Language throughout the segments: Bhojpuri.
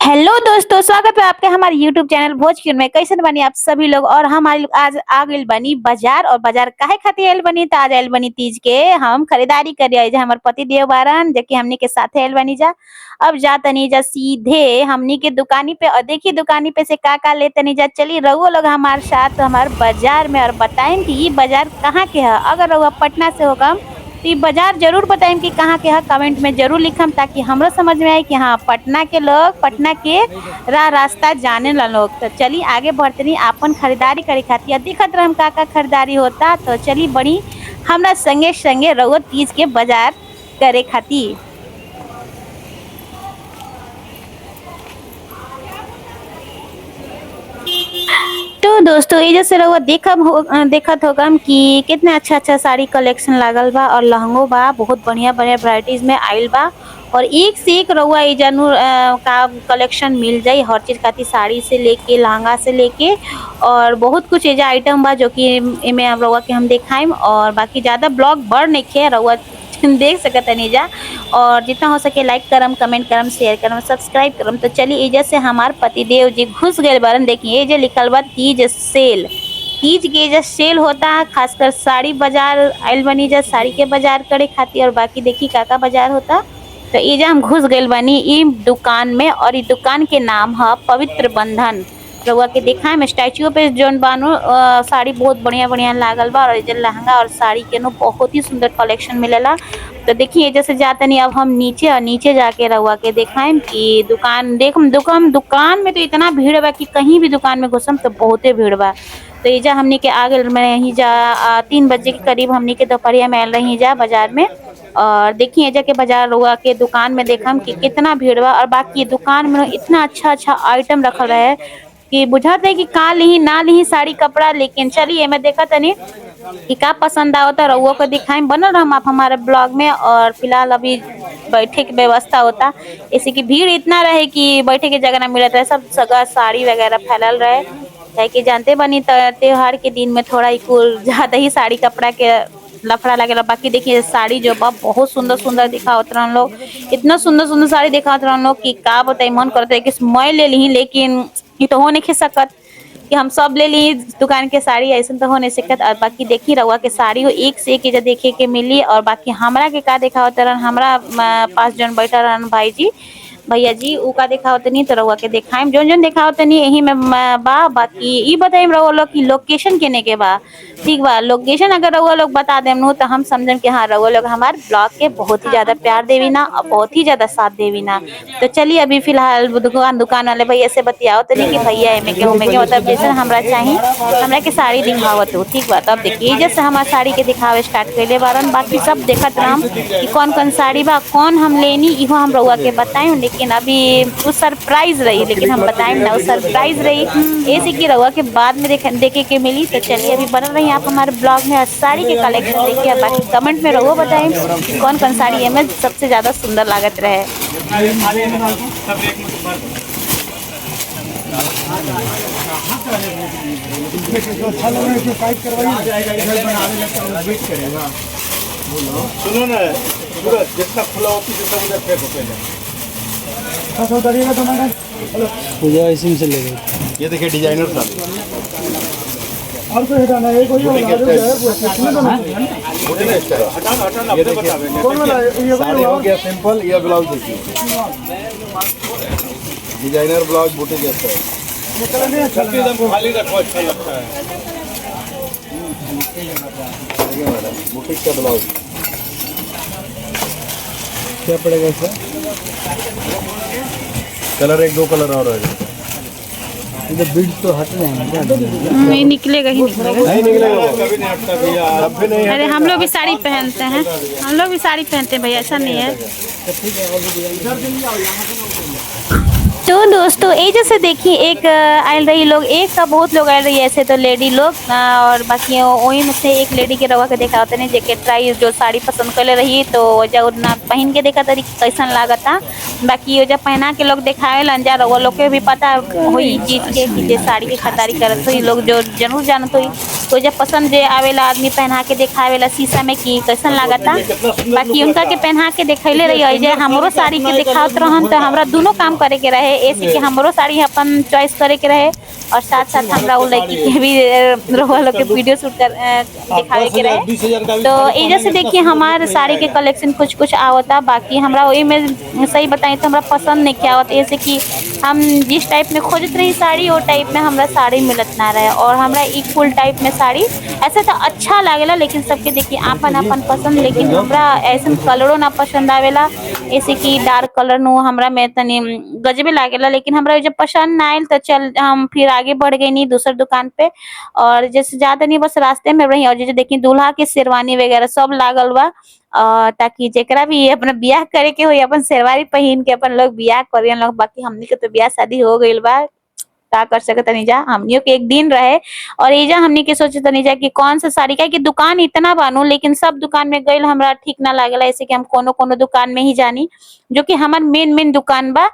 हेलो दोस्तों, स्वागत है आपके हमारे YouTube चैनल भोजपुर में। कैसे बनी आप सभी लोग। और हमारे लोग आज आ गइल बनी बाजार। और बाजार काहे खातिर आइल बनी, तो आज आइल बनी तीज के हम खरीदारी करे आई जा। हमारे पति देव बारन जो कि हमनी के साथे आइल बनी जा। अब जा तनी जा सीधे हमनी के दुकानी पे और देखी दुकानी पे से का ले तनी जा। चली रहुआ लोग हमारे साथ हमारे बाजार में और बताएं कि ये बाजार कहाँ के है। अगर रहुआ पटना से होगा तो ये बाजार जरूर बताएं कि कहाँ के है। कमेंट में जरूर लिखम ताकि हमरो समझ में आए कि हाँ पटना के लोग पटना के रास्ता जाने ला लोग। तो चली आगे बढ़ते आपन खरीदारी करे खातिर दिखत रह का खरीदारी होता। तो चली बड़ी हमरा संगे संगे रहुआ तीज के बाजार करे खातिर। तो दोस्तों ये जैसे रहुआ देखत होगा कि कितना अच्छा साड़ी कलेक्शन लागल बा और लहंगो बा। बहुत बढ़िया वैरायटीज में आइल बा और एक से एक रहुआ ये जानू का कलेक्शन मिल जाई। हर चीज खातिर साड़ी से लेके लहंगा से लेके और बहुत कुछ एजा आइटम बा जो कि इमे रहुआ के हम दिखाएम। और बाकी ज्यादा ब्लॉग बढ़ नहीं खे रहुआ देख सकत नहीं जा। और जितना हो सके लाइक करम, कमेंट करम, शेयर करम, सब्सक्राइब करम। तो चलिए एजा से हमार पतिदेव जी घुस गए बारन। देखिए ये जो लिखल बा तीज सेल। तीज के एजा सेल होता है, खासकर साड़ी बाजार आइल बनी जा साड़ी के बाजार करे खातिर। और बाकी देखी काका बाजार होता। तो एजा हम घुस गए बानी ई दुकान में और ई दुकान के नाम है पवित्र बंधन। रउआ के दिखाए में स्टैचू पे जोन बानो साड़ी बहुत बढ़िया लागल बा। और जो लहंगा और साड़ी के नो बहुत ही सुंदर कलेक्शन मिलेला। तो देखिए जैसे जाते नहीं अब हम नीचे और नीचे जाके रउआ के दिखाएं कि दुकान दुकान में तो इतना भीड़ बा कि कहीं भी दुकान में घुसम तो बहुते भीड़ बा। तो एजा हमनी के आगे में यहीं जा 3 बजे के करीब हमनी के दोपहरिया में रही जा बाजार में। और देखिए एजा के बाजार रुआ के दुकान में देखम कि कितना भीड़ बा। और बाकी दुकान में इतना अच्छा आइटम रखल है कि बुझाते है कि का ली ना ली साड़ी कपड़ा। लेकिन चलिए मैं देखा तनी कि का पसंद आवता रउआ को दिखाई बनल रहम आप हमारे ब्लॉग में। और फिलहाल अभी बैठे की व्यवस्था होता, ऐसे कि भीड़ इतना रहे कि बैठे की जगह ना मिलता है। सब जगह साड़ी वगैरह फैलल रहे है कि जानते बनी त्योहार के दिन में थोड़ा ही कुल ज्यादा ही साड़ी कपड़ा के लफड़ा लगे। बाकी देखिए साड़ी जो बा बहुत सुंदर दिखावत रहन लोग। इतना सुंदर साड़ी दिखावत रहन लोग कि का बताई मन करता है कि मैं ले ली। लेकिन ये तो हो नहीं सकत कि हम सब ले ली दुकान के साड़ी, ऐसा तो हो नहीं सकत। और बाकी देखी रहुआ के साड़ी हो एक से एक देखे के मिली। और बाकी हमरा के का दिखावत रहन, हमरा पास जन बैठा रहन भाई जी भैया जी ऊ का दिखावत नहीं। तो रहुआ के दिखाएम जोन दिखावत नहीं यही में बा। बाकी ई बताइम रहुआ लोग की लोकेशन केने के बा। ठीक बा, लोकेशन अगर रहुआ लोग बता देम नु तो हम समझम कि हाँ रहुआ लोग हमारे ब्लॉग के बहुत ही ज्यादा प्यार देवी ना और बहुत ही ज्यादा साथ देवी ना। तो चलिए अभी फिलहाल दुकान वाले भैया से बतियाओ तो नहीं कि भैया एमे के मतलब जैसे हमरा चाहिए हमरा के साड़ी दिखावत हो। ठीक बा, तब देखिए जैसे हमारे साड़ी के दिखावे स्टार्ट कैले बारन। बाकी सब देखत रहम कि कौन साड़ी बा कौन हम लेनी इहो हम रहुआ के बताएं। लेकिन अभी वो सरप्राइज रही, लेकिन हम बताएं ना वो सरप्राइज रही ऐसे कि रहुआ के बाद में देखे के मिली। तो चलिए अभी बन रही आप हमारे ब्लॉग में साड़ी के कलेक्शन देखिए। बाकी कमेंट में रहुआ बताएं कौन साड़ी हमें सबसे ज्यादा सुंदर लागत रहे। सुनो ना जितना खुला होती है फेंक होते हैं। पूजा ऐसे में चलेगा। ये देखिए डिजाइनर था और कोई हटाना है कोई ये देखिए साड़ी हो गया सिंपल। ये ब्लाउज देखिए डिजाइनर ब्लाउज बूटे जैसा है। एकदम खाली रखो अच्छा लगता है। मैडम बुटीक का ब्लाउज क्या पड़ेगा इसका? कलर 1-2 कलर और है। इधर बीड तो हट जाएंगे नहीं निकलेगा ही निकलेगा। नहीं निकलेगा कभी नहीं हटता भैया। अब भी नहीं। अरे हम लोग भी साड़ी पहनते हैं, हम लोग भी साड़ी पहनते हैं भैया, ऐसा नहीं है। तो दोस्तों ये जैसे देखिए एक आयल रही लोग, एक का बहुत लोग आयल रही है ऐसे तो लेडी लोग और बाकी वही में से एक लेडी के रवा के देखा होता नहीं जैकेट ट्राई जो साड़ी पसंद कर ले रही तो जब उतना पहन के देखा तरी कैसन लागता। बाकी वो जब पहना के लोग दिखावे लंजा रवा लोग के भी पता हुई चीज के कि जे साड़ी के खरीदारी करत हुई लोग जो जरूर जानत हुई तो जब पसंद जे आवेला आदमी पहना के दिखावेला शीशा में कि कैसन लागता। बाकी उनका के पहना के दिखैले रही जे हमरो साड़ी के दिखावत रहन तो हमरा दोनों काम करे के रहे ऐसे कि हमरो साड़ी अपन चॉइस करे के रहे और साथ साथ हमरा वो लड़की के भी रोवा लोग के वीडियो शूट कर दिखावे के रहे। तो ये जैसे देखिए हमारे साड़ी के कलेक्शन कुछ कुछ आवता बाकी हमरा वही में सही बताएं तो हमरा पसंद नहीं क्या होता ऐसे कि हम जिस टाइप में खोजत रही साड़ी वो टाइप में हमरा साड़ी मिलत ना रहे और हमरा इक्वल टाइप में साड़ी ऐसे तो अच्छा लागेला लेकिन सबके देखिए आपन आपन पसंद लेकिन हमरा ऐसा कलरों ना पसंद आवेला ऐसे कि डार्क कलर नु हमरा में तनी गजबे लागेला लेकिन हमरा जब पसंद ना आयल तो चल हम फिर आगे बढ़ गई नहीं दूसर दुकान पे और जैसे ज्यादा नहीं बस रास्ते में रही और जैसे देखिए दूल्हा के शेरवानी वगैरह सब लागल बा ताकि जेकरा भी अपना बियाह करे के हो अपन शेरवानी पहन के अपन लोग बियाह करियन लोग। बाकी हमनी के तो बियाह शादी हो गइल बा का कर सकत नहीं जा हमनियों के एक दिन रहे और एजा हमनी के सोचे तनी जा कि कौन सा साड़ी का कि दुकान इतना बानू लेकिन सब दुकान में गइल हमरा ठीक ना लागेला ऐसे कि हम कोनो कोनो दुकान में ही जानी जो कि हमार मेन दुकान बा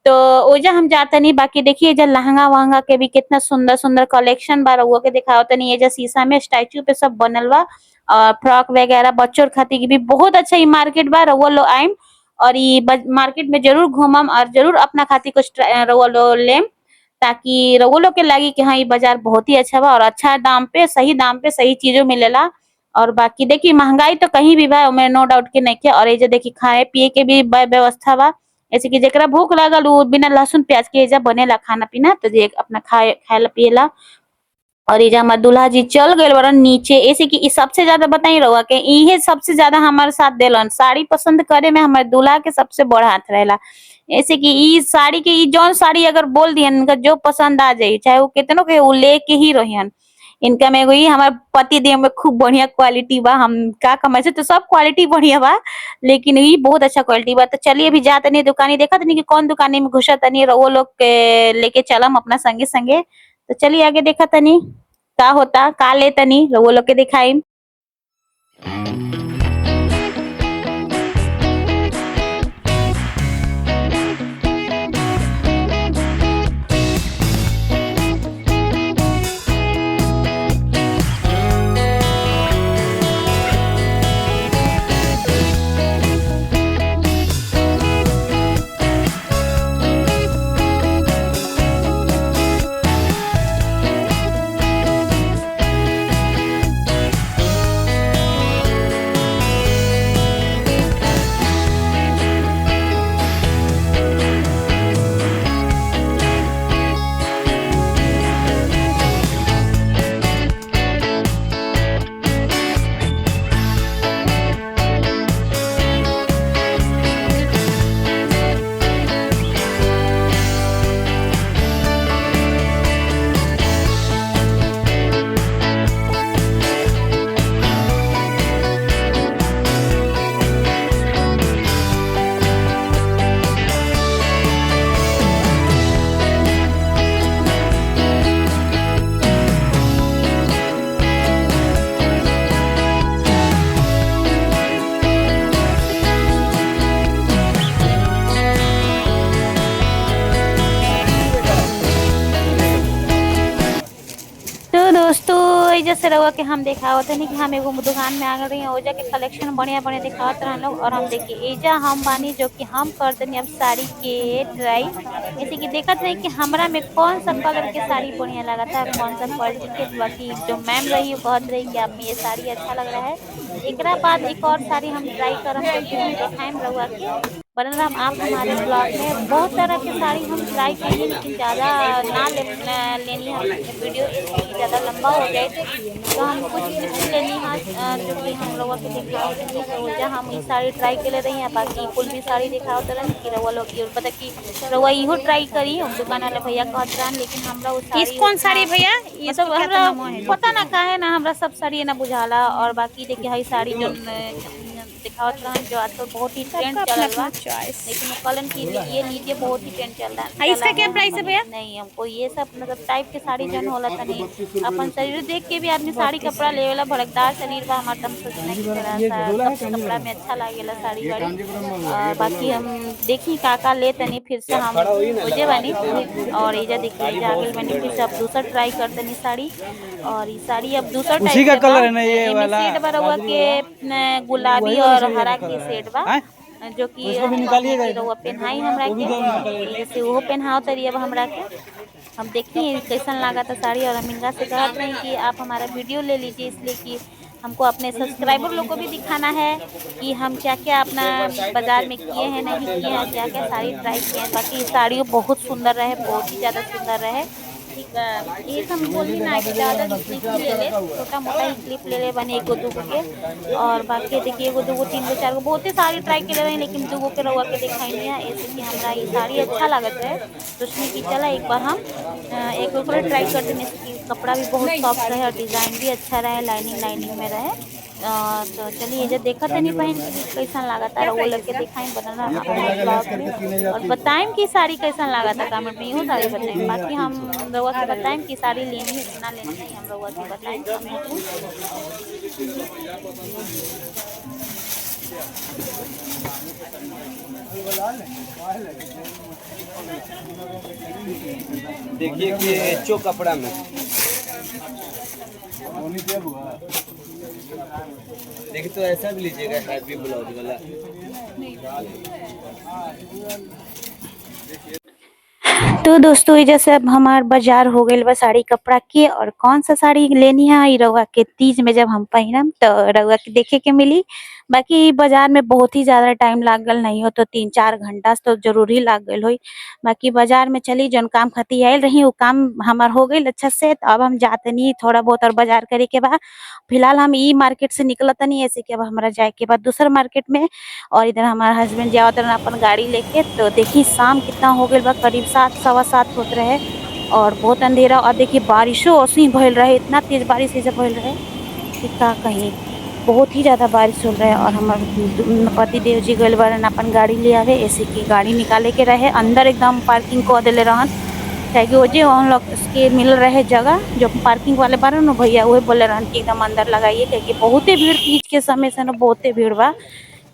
तो ओजा हम जाता नहीं। बाकी देखिए एजा लहंगा वहंगा के भी कितना सुंदर सुंदर कलेक्शन बा रउआ के दिखाओ तनी एजा शीशा में स्टैचू पे सब बनल बा और फ्रॉक वगैरह बच्चों खातिर की भी बहुत अच्छा ये मार्केट बा रउआ लो आइम और ये मार्केट में जरूर घूमम और जरूर अपना खातिर कुछ रउआ लो लेम ताकि रउआ लोग के लगी कि हाँ ये बाजार बहुत ही अच्छा बा और अच्छा दाम पे सही चीजों मिलेला। और बाकी देखिए महंगाई तो कहीं भी बा में नो डाउट के नहीं के और ये जो देखिए खाए पिए के भी व्यवस्था बा ऐसे कि जेकरा भूख लागल वो बिना लहसुन प्याज के एजा बनेला खाना पीना तो जे अपना खाएला पिएला। और ये हमार दूल्हा जी चल गए बड़न नीचे ऐसे कि ई सबसे ज्यादा बताई रहुआ के इहे सबसे ज्यादा हमारे साथ देलन साड़ी पसंद करे में हमारे दूल्हा के सबसे बड़ा हाथ रहेला ऐसे कि ई साड़ी के ई जौन साड़ी अगर बोल दियन इनका जो पसंद आ जाई चाहे वो कितनों के वो लेके ही रहियन। इनका में वही हमारे पति देव में खूब बढ़िया क्वालिटी बा हम का कमाई से तो सब क्वालिटी बढ़िया बा लेकिन ये बहुत अच्छा क्वालिटी बा। तो चलिए अभी जाते नहीं दुकानी देखा तनी कि कौन दुकानी में घुसा तनी वो लोग के लेके चलम अपना संगे संगे तो चलिए आगे देखा तनी का होता का ले तनी वो लोग के दिखाई। तो दोस्तों जैसे रहुआ के हम दिखावत नहीं कि हम एगो दुकान में आ गए रही ओजा के कलेक्शन बढ़िया बढ़िया दिखावत रहन लोग और हम देखिए एजा हम बानी जो कि हम कर देनी अब साड़ी के ट्राई जैसे कि देखत रही कि हमरा में कौन सा कलर के साड़ी बढ़िया लगा था कौन सा क्वालिटी के। बाकी जो मैम रही वो कहत रही कि आप में ये साड़ी अच्छा लग रहा है एक बाद एक और साड़ी हम ट्राई करम दिखाएम रहुआ के बन रहा आप हमारे ब्लॉग में बहुत तरह की साड़ी हम ट्राई करेंगे लेकिन ज़्यादा ना लेनी है वीडियो इसकी ज़्यादा लंबा हो जाए तो हम कुछ टिप्स लेनी है जो कि हम लोगों के दिखाओ तो जहाँ हम ये साड़ी ट्राई कर ले रही हैं बाकी कुल भी साड़ी दिखाओ तो रही कि रवा लोग और पता कि रवा इहो ट्राई करी हम दुकान वाले भैया कहत रहन लेकिन हमरा वो साड़ी कौन साड़ी भैया ये मतलब हमरा पता ना काहे ना हमरा सब साड़ी ना बुझाला और बाकी देखिए हई साड़ी जो दिखावत रहन जो आजकल बहुत ही ट्रेंड चल रहा है, लेकिन कलन की ये लीजिए बहुत ही ट्रेंड चल रहा है। इसका क्या प्राइस है भैया? नहीं, हमको ये सब मतलब टाइप के साड़ी जन होला तनी अपन शरीर देख के भी आदमी साड़ी कपड़ा ले वाला भड़कदार शरीर बा हमार तम सोचना कि थोड़ा सा कपड़ा में अच्छा लागेला साड़ी वाड़ी। बाकी हम देखी काका ले तनी फिर से हम खोजे बनी और एजा देखिए जागल बनी फिर से अब दूसरा ट्राई कर तनी साड़ी। और ये साड़ी अब दूसरा उसी का कलर है ना ये वाला? सेट बा के गुलाबी और हरा के सेट बा जो कि रउआ पहनाई हमरा के जैसे वो पहनाओ तरी अब हमरा के हम देखिए कैसन लगा था साड़ी। और हम इनका से कहत रहे कि आप हमारा वीडियो ले लीजिए, इसलिए कि हमको अपने सब्सक्राइबर लोग को भी दिखाना है कि हम क्या क्या अपना बाज़ार में किए हैं नहीं किए हैं, क्या क्या साड़ी ट्राई किए हैं। बाकी साड़ियों बहुत सुंदर रहे, बहुत ही ज़्यादा सुंदर रहे। ठीक है, ये हम बोली ना कि ज़्यादा क्लिप ले ले, छोटा मोटा ही क्लिप ले ले बने एगो दूगो के। और बाकी देखिए एगो दूगो तीन गो चार गो बहुत ही साड़ी ट्राई के रहे, लेकिन दूगो के रउआ के दिखाई नहीं है। ऐसे कि हमारा ये साड़ी अच्छा लगत है तो उसमें कि चला एक बार हम एक बार ट्राई कर देने से कपड़ा भी बहुत सॉफ्ट रहे और डिज़ाइन भी अच्छा रहे, लाइनिंग में रहे। तो चलिए जब देखा था नहीं पहन के कैसा लगा था वो लग के दिखाई बनाना अपने ब्लॉग में और बताएं कि साड़ी कैसा लगा था कमेंट में, यूँ साड़ी बताएं। बाकी हम रउआ से बताएं कि साड़ी लेनी है कितना लेनी है, हम रउआ से बताएं कमेंट में। देखिए कि एचो कपड़ा में देखिए तो ऐसा भी लीजिएगा हैवी ब्लाउज वाला। तो दोस्तों ये जैसे अब हमार बाजार हो गई बा साड़ी कपड़ा के और कौन सा साड़ी लेनी है रउआ के तीज में जब हम पहनम तो रउआ के देखे के मिली। बाकी बाजार में बहुत ही ज्यादा टाइम लागल नहीं हो तो 3-4 घंटा तो जरूर ही लाग गल हुई। बाकी बाजार में चली जौन काम खाती आयल रही वो काम हमार हो गई अच्छा से। तो अब हम जाते नहीं थोड़ा बहुत और बाजार करे के बाद फिलहाल हम ई मार्केट से निकलता नहीं ऐसे कि अब हमारा जाए के बाद दूसरा मार्केट में। और इधर हमारा हस्बैंड जावत रहन अपन गाड़ी लेके। तो देखिए शाम कितना हो गई बा, करीब 7-7:15 होत रहे और बहुत अंधेरा। और देखिए बारिशों ऐसी भइल रहे, इतना तेज बारिश ऐसे भइल रहे कि का कहीं बहुत ही ज़्यादा बारिश हो रहा है। और हमारे पति देव जी गए बारन अपन गाड़ी ले आवे ऐसे की गाड़ी निकाले के रहे अंदर एकदम पार्किंग को दिले रहन कि वो जो हम लोग उसके मिल रहे जगह जो पार्किंग वाले बारन न भैया वही बोले रहन कि एकदम अंदर लगाइए क्योंकि बहुते भीड़ तीज के समय से न बहुते भीड़ बा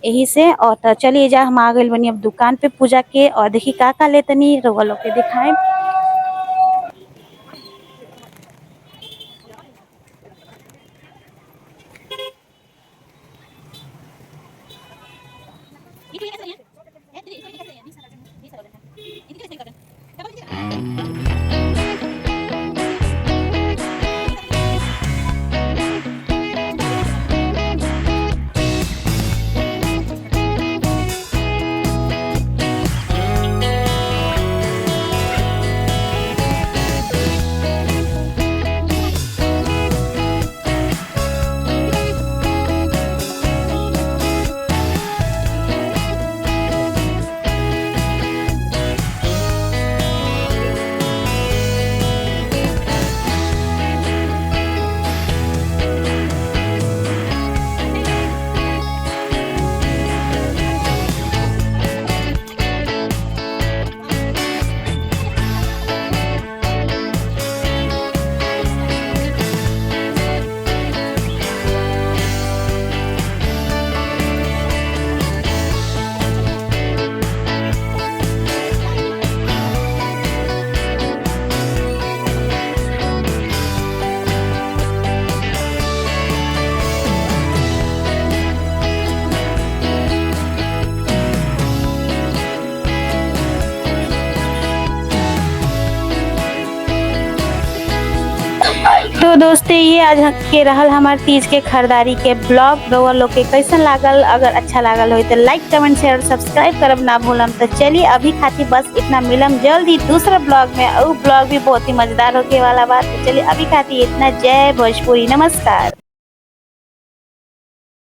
यही से। और तो चलिए जा हम आ गए बनी अब दुकान पे पूजा के और देखी का ले तनी रउआ लोग के दिखाए। तो दोस्तों ये आज के रहल हमार तीज के खरीदारी के ब्लॉग रउआ लोग के कैसन लागल। अगर अच्छा लागल हो तो लाइक कमेंट शेयर सब्सक्राइब करब ना भूलम। तो चलिए अभी खातिर बस इतना, मिलम जल्दी दूसरा ब्लॉग में और ब्लॉग भी बहुत ही मजेदार होके वाला बात। तो चलिए अभी खातिर इतना, जय भोजपुरी, नमस्कार।